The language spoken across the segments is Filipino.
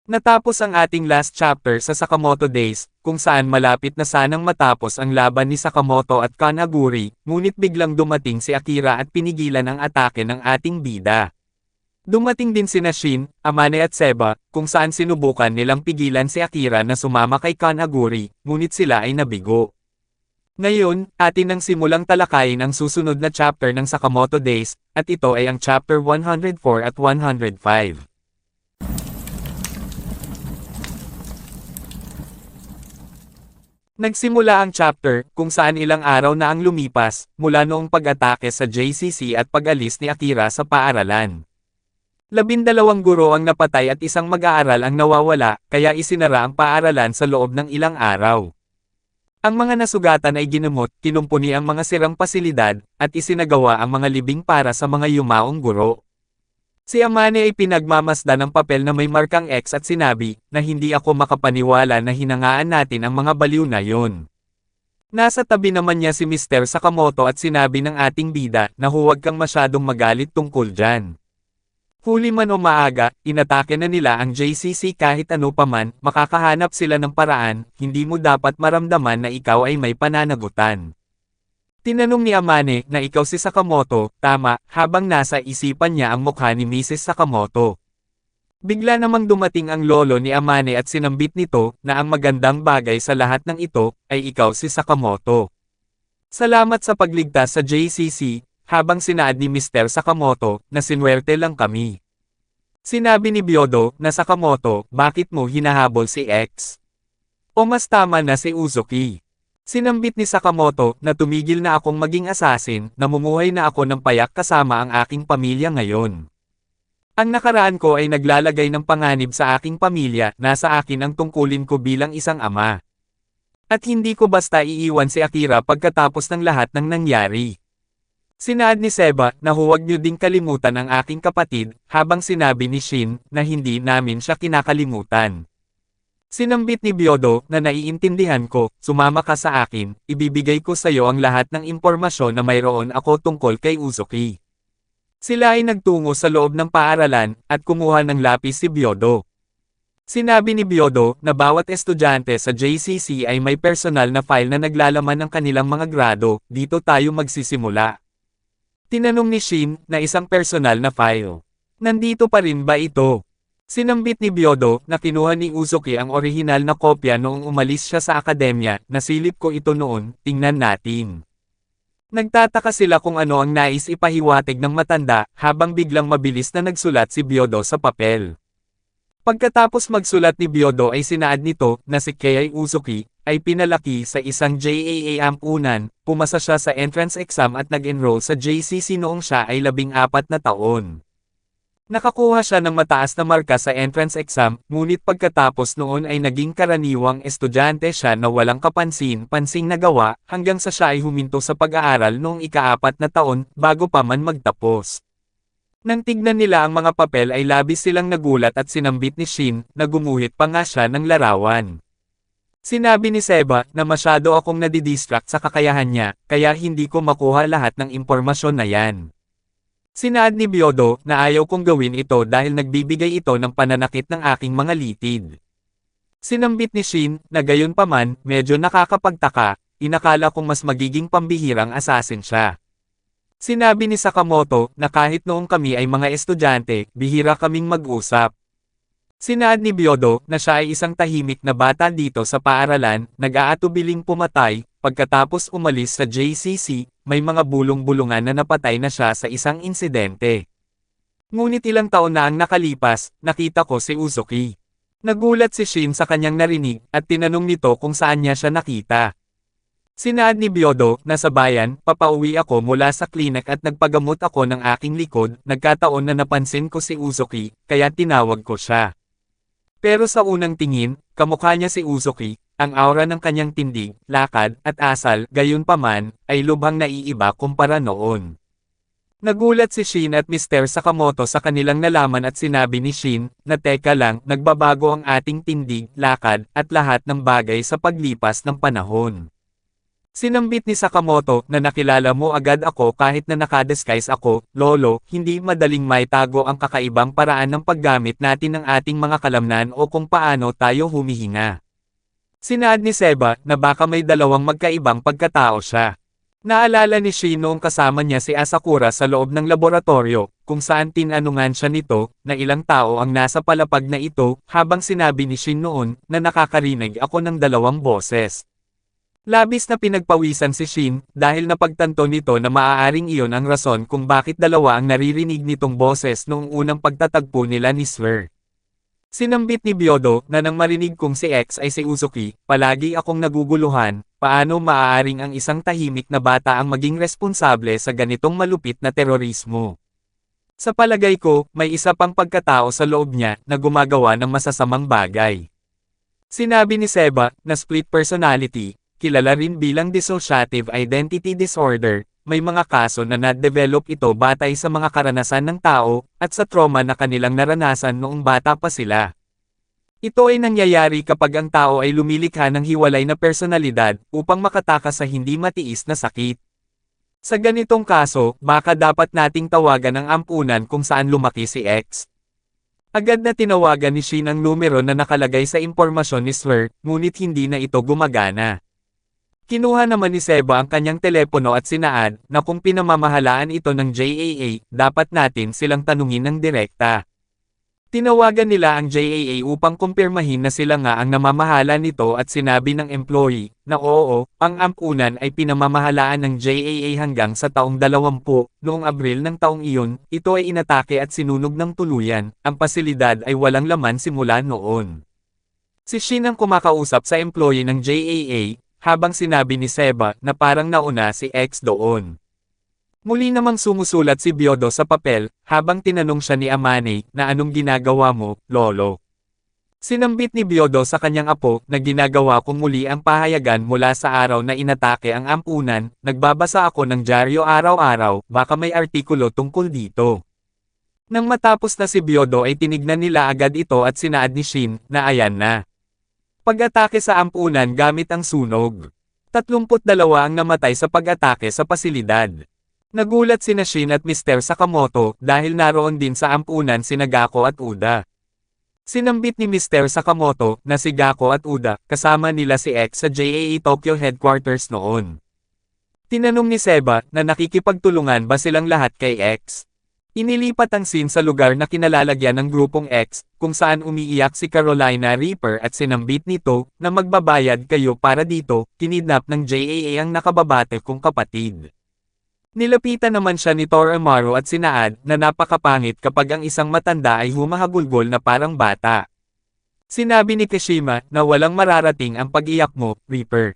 Natapos ang ating last chapter sa Sakamoto Days, kung saan malapit na sanang matapos ang laban ni Sakamoto at Kanaguri, ngunit biglang dumating si Akira at pinigilan ang atake ng ating bida. Dumating din sina Shin, Amane at Seba, kung saan sinubukan nilang pigilan si Akira na sumama kay Kanaguri, ngunit sila ay nabigo. Ngayon, atin nang simulang talakayin ang susunod na chapter ng Sakamoto Days, at ito ay ang chapter 104 at 105. Nagsimula ang chapter, kung saan ilang araw na ang lumipas, mula noong pag-atake sa JCC at pag-alis ni Akira sa paaralan. 12 guro ang napatay at isang mag-aaral ang nawawala, kaya isinara ang paaralan sa loob ng ilang araw. Ang mga nasugatan ay ginamot, kinumpuni ang mga sirang pasilidad, at isinagawa ang mga libing para sa mga yumaong guro. Si Amane ay pinagmamasdan ng papel na may markang X at sinabi, na hindi ako makapaniwala na hinangaan natin ang mga baliw na yon. Nasa tabi naman niya si Mr. Sakamoto at sinabi ng ating bida, na huwag kang masyadong magalit tungkol dyan. Huli man o maaga, inatake na nila ang JCC kahit ano paman, makakahanap sila ng paraan, hindi mo dapat maramdaman na ikaw ay may pananagutan. Tinanong ni Amane na ikaw si Sakamoto, tama, habang nasa isipan niya ang mukha ni Mrs. Sakamoto. Bigla namang dumating ang lolo ni Amane at sinambit nito na ang magandang bagay sa lahat ng ito ay ikaw si Sakamoto. Salamat sa pagligtas sa JCC, habang sinaad ni Mr. Sakamoto na sinwerte lang kami. Sinabi ni Byodo na Sakamoto, bakit mo hinahabol si X? O mas tama na si Uzuki. Sinambit ni Sakamoto na tumigil na akong maging assassin, namumuhay na ako ng payak kasama ang aking pamilya ngayon. Ang nakaraan ko ay naglalagay ng panganib sa aking pamilya, nasa akin ang tungkulin ko bilang isang ama. At hindi ko basta iiwan si Akira pagkatapos ng lahat ng nangyari. Sinaad ni Seba na huwag niyo ding kalimutan ang aking kapatid, habang sinabi ni Shin na hindi namin siya kinakalimutan. Sinambit ni Byodo na naiintindihan ko, sumama ka sa akin, ibibigay ko sa iyo ang lahat ng impormasyon na mayroon ako tungkol kay Uzuki. Sila ay nagtungo sa loob ng paaralan, at kumuha ng lapis si Byodo. Sinabi ni Byodo na bawat estudyante sa JCC ay may personal na file na naglalaman ng kanilang mga grado, dito tayo magsisimula. Tinanong ni Shin na isang personal na file. Nandito pa rin ba ito? Sinambit ni Byodo na kinuha ni Uzuki ang orihinal na kopya noong umalis siya sa akademya, nasilip ko ito noon, tingnan natin. Nagtataka sila kung ano ang nais ipahiwatig ng matanda, habang biglang mabilis na nagsulat si Byodo sa papel. Pagkatapos magsulat ni Byodo ay sinaad nito na si Kei Uzuki ay pinalaki sa isang JAA ampunan, pumasa siya sa entrance exam at nag-enroll sa JCC noong siya ay 14 na taon. Nakakuha siya ng mataas na marka sa entrance exam, ngunit pagkatapos noon ay naging karaniwang estudyante siya na walang kapansin-pansing nagawa, hanggang sa siya ay huminto sa pag-aaral noong ika-4 na taon, bago pa man magtapos. Nang tignan nila ang mga papel ay labis silang nagulat at sinambit ni Shin, na gumuhit pa nga siya ng larawan. Sinabi ni Seba na masyado akong nadidistract sa kakayahan niya, kaya hindi ko makuha lahat ng impormasyon na yan. Sinaad ni Byodo na ayaw kong gawin ito dahil nagbibigay ito ng pananakit ng aking mga litid. Sinambit ni Shin na gayon paman, medyo nakakapagtaka, inakala kong mas magiging pambihirang assassin siya. Sinabi ni Sakamoto na kahit noong kami ay mga estudyante, bihira kaming mag-usap. Sinaad ni Byodo na siya ay isang tahimik na bata dito sa paaralan, nag-aatubiling pumatay, pagkatapos umalis sa JCC, may mga bulong-bulungan na napatay na siya sa isang insidente. Ngunit ilang taon na ang nakalipas, nakita ko si Uzuki. Nagulat si Shin sa kanyang narinig, at tinanong nito kung saan niya siya nakita. Sinaad ni Byodo na sa bayan, papauwi ako mula sa klinik at nagpagamot ako ng aking likod, nagkataon na napansin ko si Uzuki, kaya tinawag ko siya. Pero sa unang tingin, kamukha niya si Uzuki, ang aura ng kanyang tindig, lakad, at asal, gayunpaman, ay lubhang naiiba kumpara noon. Nagulat si Shin at Mr. Sakamoto sa kanilang nalaman at sinabi ni Shin, na teka lang, nagbabago ang ating tindig, lakad, at lahat ng bagay sa paglipas ng panahon. Sinambit ni Sakamoto na nakilala mo agad ako kahit na nakadisguise ako, lolo, hindi madaling maitago ang kakaibang paraan ng paggamit natin ng ating mga kalamnan o kung paano tayo humihinga. Sinaad ni Seba na baka may dalawang magkaibang pagkatao siya. Naalala ni Shin noong kasama niya si Asakura sa loob ng laboratorio, kung saan tinanungan siya nito, na ilang tao ang nasa palapag na ito, habang sinabi ni Shin noon, na nakakarinig ako ng dalawang boses. Labis na pinagpawisan si Shin, dahil napagtanto nito na maaaring iyon ang rason kung bakit dalawa ang naririnig nitong boses noong unang pagtatagpo nila ni Swer. Sinambit ni Byodo na nang marinig kong si X ay si Uzuki, palagi akong naguguluhan, paano maaaring ang isang tahimik na bata ang maging responsable sa ganitong malupit na terorismo. Sa palagay ko, may isa pang pagkatao sa loob niya na gumagawa ng masasamang bagay. Sinabi ni Seba na split personality, kilala rin bilang dissociative identity disorder, may mga kaso na na-develop ito batay sa mga karanasan ng tao, at sa trauma na kanilang naranasan noong bata pa sila. Ito ay nangyayari kapag ang tao ay lumilikha ng hiwalay na personalidad, upang makatakas sa hindi matiis na sakit. Sa ganitong kaso, baka dapat nating tawagan ang ampunan kung saan lumaki si X. Agad na tinawagan ni Shin ang numero na nakalagay sa impormasyon ni Swer, ngunit hindi na ito gumagana. Kinuha naman ni Seba ang kanyang telepono at sinaad na kung pinamamahalaan ito ng JAA, dapat natin silang tanungin ng direkta. Tinawagan nila ang JAA upang kumpirmahin na sila nga ang namamahala nito at sinabi ng employee na oo, ang ampunan ay pinamamahalaan ng JAA hanggang sa taong 20. Noong Abril ng taong iyon, ito ay inatake at sinunog ng tuluyan. Ang pasilidad ay walang laman simula noon. Si Shin ang kumakausap sa employee ng JAA, habang sinabi ni Seba na parang nauna si X doon. Muli namang sumusulat si Byodo sa papel, habang tinanong siya ni Amane na anong ginagawa mo, lolo. Sinambit ni Byodo sa kanyang apo na ginagawa kong muli ang pahayagan mula sa araw na inatake ang ampunan, nagbabasa ako ng dyaryo araw-araw, baka may artikulo tungkol dito. Nang matapos na si Byodo ay tinignan nila agad ito at sinaad ni Shin na ayan na. Pag-atake sa ampunan gamit ang sunog. 32 ang namatay sa pag-atake sa pasilidad. Nagulat sina Shin at Mr. Sakamoto dahil naroon din sa ampunan sina Gako at Uda. Sinambit ni Mr. Sakamoto na si Gako at Uda kasama nila si X sa JAA Tokyo headquarters noon. Tinanong ni Seba na nakikipagtulungan ba silang lahat kay X. Inilipat ang scene sa lugar na kinalalagyan ng grupong X, kung saan umiiyak si Carolina Reaper at sinambit nito na magbabayad kayo para dito, kinidnap ng JAA ang nakababate kong kapatid. Nilapitan naman siya ni Toramaru at sinaad na napakapangit kapag ang isang matanda ay humahagulgol na parang bata. Sinabi ni Kashima na walang mararating ang pag-iyak mo, Reaper.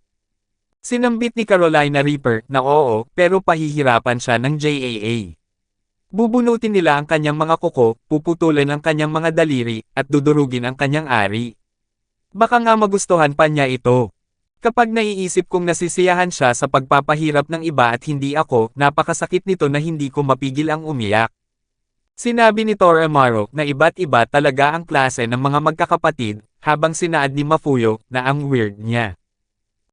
Sinambit ni Carolina Reaper na oo, pero pahihirapan siya ng JAA. Bubunutin nila ang kanyang mga kuko, puputulin ang kanyang mga daliri, at dudurugin ang kanyang ari. Baka nga magustuhan pa niya ito. Kapag naiisip kong nasisiyahan siya sa pagpapahirap ng iba at hindi ako, napakasakit nito na hindi ko mapigil ang umiyak. Sinabi ni Toramaru na iba't iba talaga ang klase ng mga magkakapatid, habang sinaad ni Mafuyo na ang weird niya.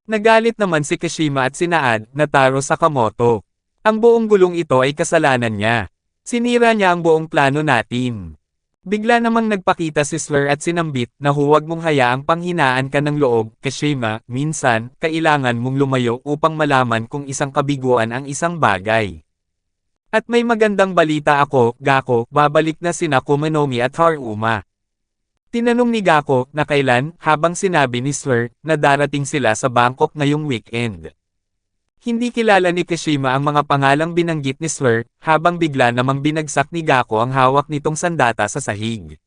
Nagalit naman si Kashima at sinaad na Taro Sakamoto. Ang buong gulong ito ay kasalanan niya. Sinira niya ang buong plano natin. Bigla namang nagpakita si Swer at sinambit na huwag mong hayaang panghinaan ka ng loob, Kashima, minsan, kailangan mong lumayo upang malaman kung isang kabiguan ang isang bagay. At may magandang balita ako, Gako, babalik na sina Kumanomi at Haruma. Tinanong ni Gako na kailan, habang sinabi ni Swer na darating sila sa Bangkok ngayong weekend. Hindi kilala ni Kashima ang mga pangalang binanggit ni Swer, habang bigla namang binagsak ni Gako ang hawak nitong sandata sa sahig.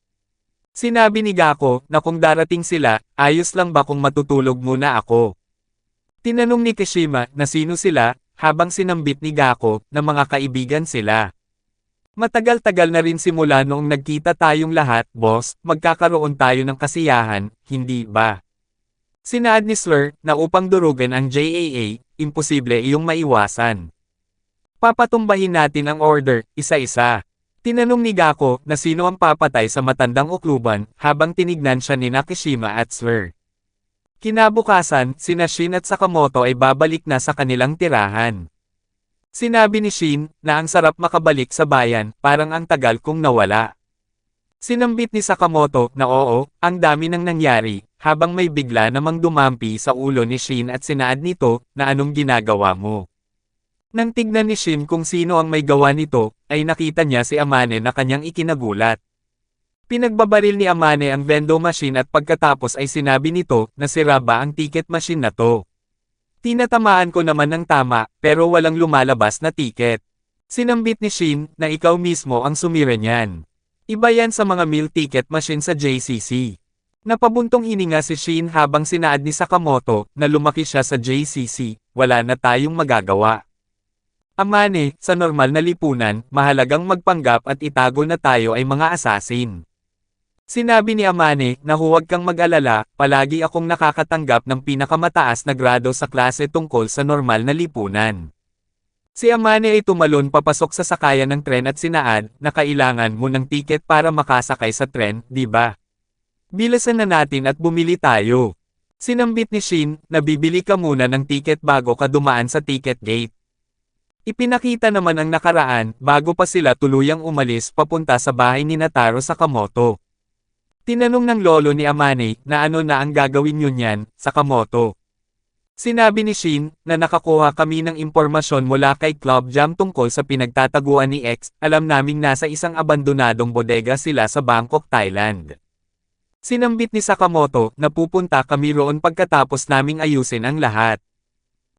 Sinabi ni Gako na kung darating sila, ayos lang ba kung matutulog muna ako? Tinanong ni Kashima na sino sila, habang sinambit ni Gako na mga kaibigan sila. Matagal-tagal na rin simula noong nagkita tayong lahat, boss, magkakaroon tayo ng kasiyahan, hindi ba? Sinaad ni Swer na upang durugan ang JAA, imposible iyong maiwasan. Papatumbahin natin ang order, isa-isa. Tinanong ni Gako na sino ang papatay sa matandang ukluban, habang tinignan siya ni Nakashima at Swer. Kinabukasan, sina Shin at Sakamoto ay babalik na sa kanilang tirahan. Sinabi ni Shin, na ang sarap makabalik sa bayan, parang ang tagal kong nawala. Sinambit ni Sakamoto, na oo, ang dami nang nangyari, habang may bigla namang dumampi sa ulo ni Shin at sinaad nito, na anong ginagawa mo. Nang tignan ni Shin kung sino ang may gawa nito, ay nakita niya si Amane na kanyang ikinagulat. Pinagbabaril ni Amane ang vending machine at pagkatapos ay sinabi nito, na sira ba ang ticket machine na to. Tinatamaan ko naman ng tama, pero walang lumalabas na ticket. Sinambit ni Shin, na ikaw mismo ang sumira niyan. Iba yan sa mga meal ticket machine sa JCC. Napabuntong hininga si Shin habang sinaad ni Sakamoto, na lumaki siya sa JCC, wala na tayong magagawa. Amane, sa normal na lipunan, mahalagang magpanggap at itago na tayo ay mga asasin. Sinabi ni Amane, na huwag kang mag-alala, palagi akong nakakatanggap ng pinakamataas na grado sa klase tungkol sa normal na lipunan. Si Amane ay tumalon papasok sa sakayan ng tren at sinaad, na kailangan mo ng tiket para makasakay sa tren, di ba? Bilasan na natin at bumili tayo. Sinambit ni Shin, na bibili ka muna ng tiket bago ka dumaan sa ticket gate. Ipinakita naman ang nakaraan, bago pa sila tuluyang umalis papunta sa bahay ni Nataro Sakamoto. Tinanong ng lolo ni Amane, na ano na ang gagawin niyo niyan, Sakamoto. Sinabi ni Shin, na nakakuha kami ng impormasyon mula kay Club Jam tungkol sa pinagtataguan ni X, alam naming nasa isang abandonadong bodega sila sa Bangkok, Thailand. Sinambit ni Sakamoto, na pupunta kami roon pagkatapos naming ayusin ang lahat.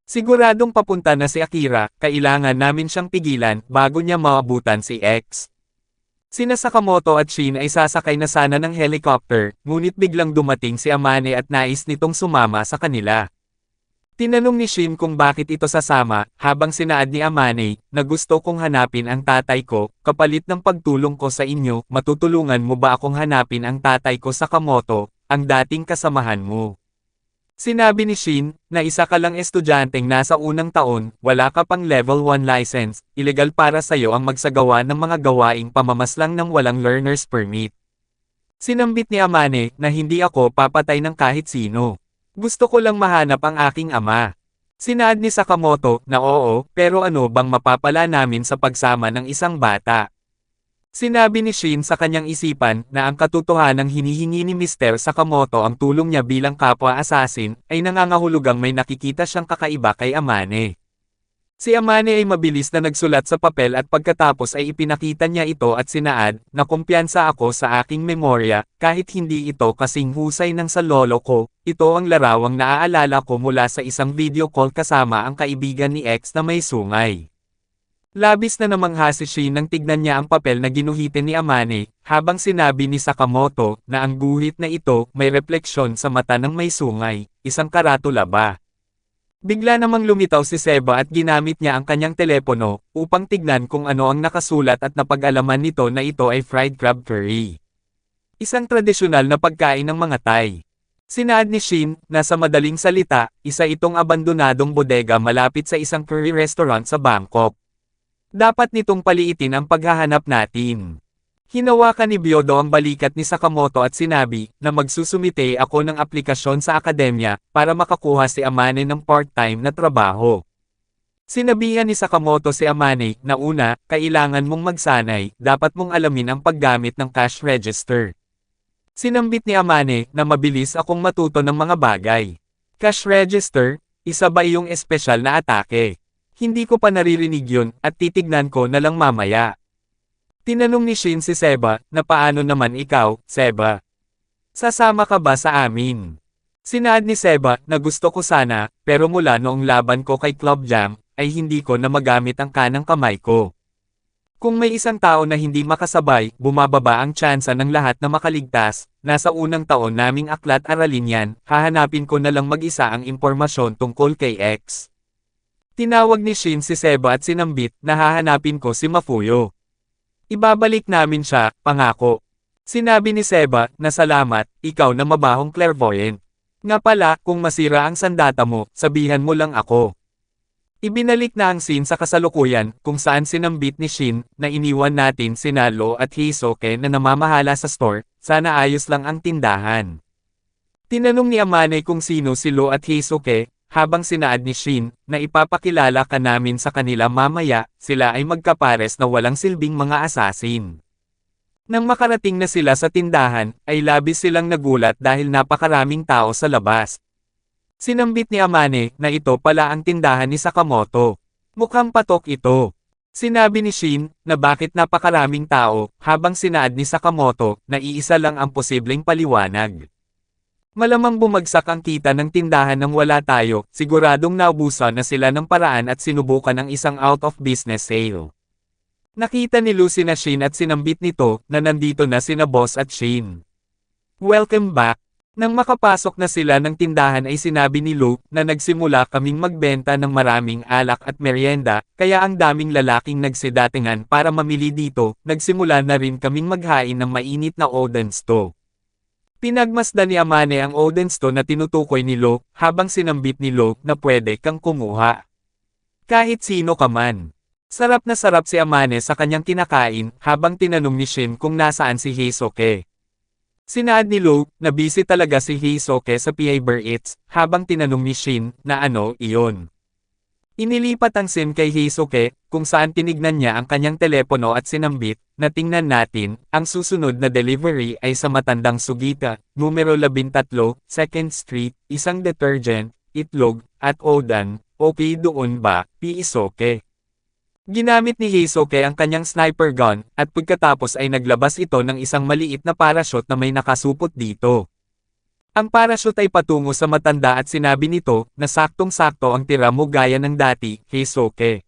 Siguradong papunta na si Akira, kailangan namin siyang pigilan, bago niya maabutan si X. Sina Sakamoto at Shin ay sasakay na sana ng helicopter, ngunit biglang dumating si Amane at nais nitong sumama sa kanila. Tinanong ni Shin kung bakit ito sasama, habang sinaad ni Amane, na gusto kong hanapin ang tatay ko, kapalit ng pagtulong ko sa inyo, matutulungan mo ba akong hanapin ang tatay ko Sakamoto, ang dating kasamahan mo. Sinabi ni Shin, na isa ka lang estudyanteng nasa unang taon, wala ka pang level 1 license, ilegal para sa'yo ang magsagawa ng mga gawaing pamamaslang ng walang learner's permit. Sinambit ni Amane, na hindi ako papatay ng kahit sino. Gusto ko lang mahanap ang aking ama. Sinaad ni Sakamoto, na oo, pero ano bang mapapala namin sa pagsama ng isang bata? Sinabi ni Shin sa kanyang isipan, na ang katotohanang hinihingi ni Mr. Sakamoto ang tulong niya bilang kapwa-assassin, ay nangangahulugang may nakikita siyang kakaiba kay Amane. Si Amane ay mabilis na nagsulat sa papel at pagkatapos ay ipinakita niya ito at sinaad, na kumpiyansa ako sa aking memorya, kahit hindi ito kasing husay ng sa lolo ko, ito ang larawang naaalala ko mula sa isang video call kasama ang kaibigan ni X na may sungay. Labis na namangha si Shin nang tignan niya ang papel na ginuhitin ni Amane, habang sinabi ni Sakamoto, na ang guhit na ito may refleksyon sa mata ng may sungay, isang karatula ba? Bigla namang lumitaw si Seba at ginamit niya ang kanyang telepono, upang tignan kung ano ang nakasulat at napag-alaman nito na ito ay fried crab curry. Isang tradisyonal na pagkain ng mga Thai. Sinaad ni Shin, na sa madaling salita, isa itong abandonadong bodega malapit sa isang curry restaurant sa Bangkok. Dapat nitong paliitin ang paghahanap natin. Hinawakan ni Byodo ang balikat ni Sakamoto at sinabi, na magsusumite ako ng aplikasyon sa akademya, para makakuha si Amane ng part-time na trabaho. Sinabihan ni Sakamoto si Amane, na una, kailangan mong magsanay, dapat mong alamin ang paggamit ng cash register. Sinambit ni Amane, na mabilis akong matuto ng mga bagay. Cash register, isa ba iyong espesyal na atake? Hindi ko pa naririnig yun, at titignan ko na lang mamaya. Tinanong ni Shin si Seba, na paano naman ikaw, Seba? Sasama ka ba sa amin? Sinaad ni Seba, na gusto ko sana, pero mula noong laban ko kay Club Jam, ay hindi ko na magamit ang kanang kamay ko. Kung may isang tao na hindi makasabay, bumababa ang tsansa ng lahat na makaligtas, nasa unang taon naming aklat aralin yan, hahanapin ko na lang mag-isa ang impormasyon tungkol kay X. Tinawag ni Shin si Seba at sinambit, na hahanapin ko si Mafuyo. Ibabalik namin siya, pangako. Sinabi ni Seba, na salamat, ikaw na mabahong clairvoyant. Nga pala, kung masira ang sandata mo, sabihan mo lang ako. Ibinalik na ang scene sa kasalukuyan, kung saan sinambit ni Shin, na iniwan natin sina Lo at Hisoke na namamahala sa store, sana ayos lang ang tindahan. Tinanong ni Amane kung sino si Lo at Heisuke, habang sinaad ni Shin, na ipapakilala ka namin sa kanila mamaya, sila ay magkapares na walang silbing mga asasin. Nang makarating na sila sa tindahan, ay labis silang nagulat dahil napakaraming tao sa labas. Sinambit ni Amane na ito pala ang tindahan ni Sakamoto. Mukhang patok ito. Sinabi ni Shin na bakit napakaraming tao, habang sinaad ni Sakamoto na iisa lang ang posibleng paliwanag. Malamang bumagsak ang kita ng tindahan nang wala tayo, siguradong naubusan na sila ng paraan at sinubukan ang isang out-of-business sale. Nakita ni Lucy na Shin at sinambit nito na nandito na sina Boss at Shin. Welcome back. Nang makapasok na sila ng tindahan ay sinabi ni Lu na nagsimula kaming magbenta ng maraming alak at merienda, kaya ang daming lalaking nagsidatingan para mamili dito, nagsimula na rin kaming maghain ng mainit na odensto. Pinagmasdan ni Amane ang odensto na tinutukoy ni Lu, habang sinambit ni Lu na pwede kang kumuha. Kahit sino ka man. Sarap na sarap si Amane sa kanyang kinakain, habang tinanong ni Shin kung nasaan si Heisuke. Sinaad ni Lu na busy talaga si Heisuke sa Piber Eats, habang tinanong ni Shin na ano iyon. Inilipat ang Shin kay Heisuke, kung saan tinignan niya ang kanyang telepono at sinambit, na tingnan natin, ang susunod na delivery ay sa Matandang Sugita, numero 13, 2nd Street, isang detergent, itlog, at odan, okay doon ba, Heisuke? Ginamit ni Heisuke ang kanyang sniper gun, at pagkatapos ay naglabas ito ng isang maliit na parachute na may nakasupot dito. Ang parachute ay patungo sa matanda at sinabi nito na saktong-sakto ang tira mo gaya ng dati, Heisuke.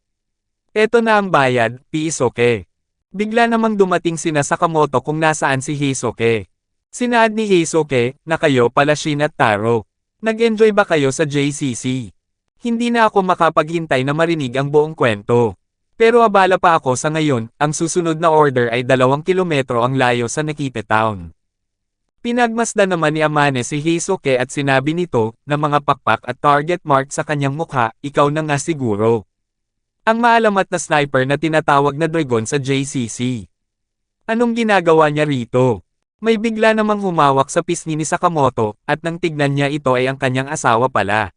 Eto na ang bayad, Heisuke. Bigla namang dumating sina Sakamoto kung nasaan si Heisuke. Sinaad ni Heisuke na kayo pala Shin at Taro. Nag-enjoy ba kayo sa JCC? Hindi na ako makapaghintay na marinig ang buong kwento. Pero abala pa ako sa ngayon, ang susunod na order ay 2 kilometro ang layo sa Nakite Town. Pinagmasdan naman ni Amane si Heisuke at sinabi nito na mga pakpak at target mark sa kanyang mukha, ikaw na nga siguro. Ang maalamat na sniper na tinatawag na Dragon sa JCC. Anong ginagawa niya rito? May bigla namang humawak sa pisngi ni Sakamoto, at nang tignan niya ito ay ang kanyang asawa pala.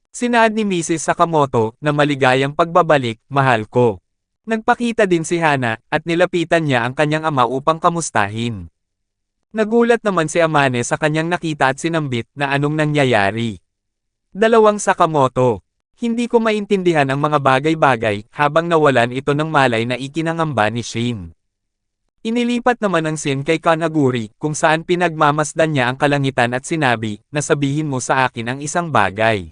Sinaad ni Mrs. Sakamoto na maligayang pagbabalik, mahal ko. Nagpakita din si Hana, at nilapitan niya ang kanyang ama upang kamustahin. Nagulat naman si Amane sa kanyang nakita at sinambit na anong nangyayari. Dalawang Sakamoto. Hindi ko maintindihan ang mga bagay-bagay, habang nawalan ito ng malay na ikinangamba ni Shin. Inilipat naman ang Shin kay Kanaguri, kung saan pinagmamasdan niya ang kalangitan at sinabi, na sabihin mo sa akin ang isang bagay.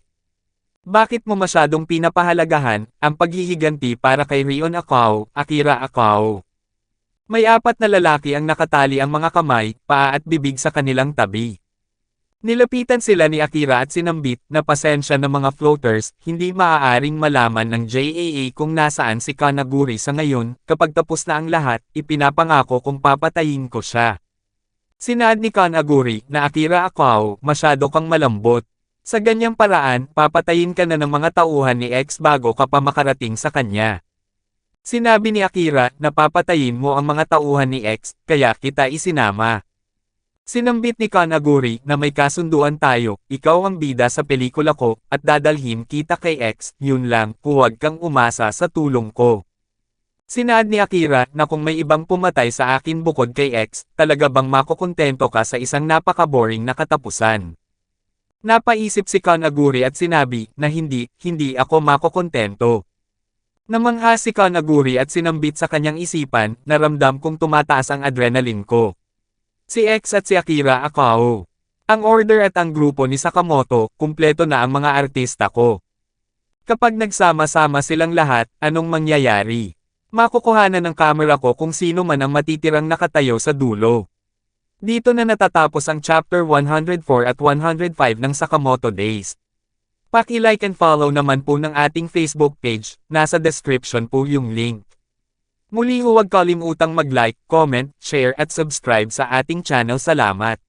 Bakit mo masyadong pinapahalagahan ang paghihiganti para kay Rion Akao, Akira Akao? May 4 na lalaki ang nakatali ang mga kamay, paa at bibig sa kanilang tabi. Nilapitan sila ni Akira at sinambit na pasensya ng mga floaters, hindi maaaring malaman ng JAA kung nasaan si Kanaguri sa ngayon, kapag tapos na ang lahat, ipinapangako kung papatayin ko siya. Sinaad ni Kanaguri na Akira Akao, masyado kang malambot. Sa ganyang paraan, papatayin ka na ng mga tauhan ni X bago ka pa makarating sa kanya. Sinabi ni Akira na papatayin mo ang mga tauhan ni X, kaya kita isinama. Sinambit ni Kanaguri na may kasunduan tayo, ikaw ang bida sa pelikula ko, at dadalhin kita kay X, yun lang, huwag kang umasa sa tulong ko. Sinaad ni Akira na kung may ibang pumatay sa akin bukod kay X, talaga bang makukontento ka sa isang napaka-boring na katapusan? Napaisip si Kanaguri at sinabi na hindi ako makokontento. Namangha si Kanaguri at sinambit sa kanyang isipan na ramdam kong tumataas ang adrenaline ko. Si X at si Akira Akao. Ang order at ang grupo ni Sakamoto, kumpleto na ang mga artista ko. Kapag nagsama-sama silang lahat, anong mangyayari? Makukuhanan ng kamera ko kung sino man ang matitirang nakatayo sa dulo. Dito na natatapos ang chapter 104 at 105 ng Sakamoto Days. Paki-like and follow naman po ng ating Facebook page, nasa description po yung link. Muli huwag kalimutang mag-like, comment, share at subscribe sa ating channel. Salamat.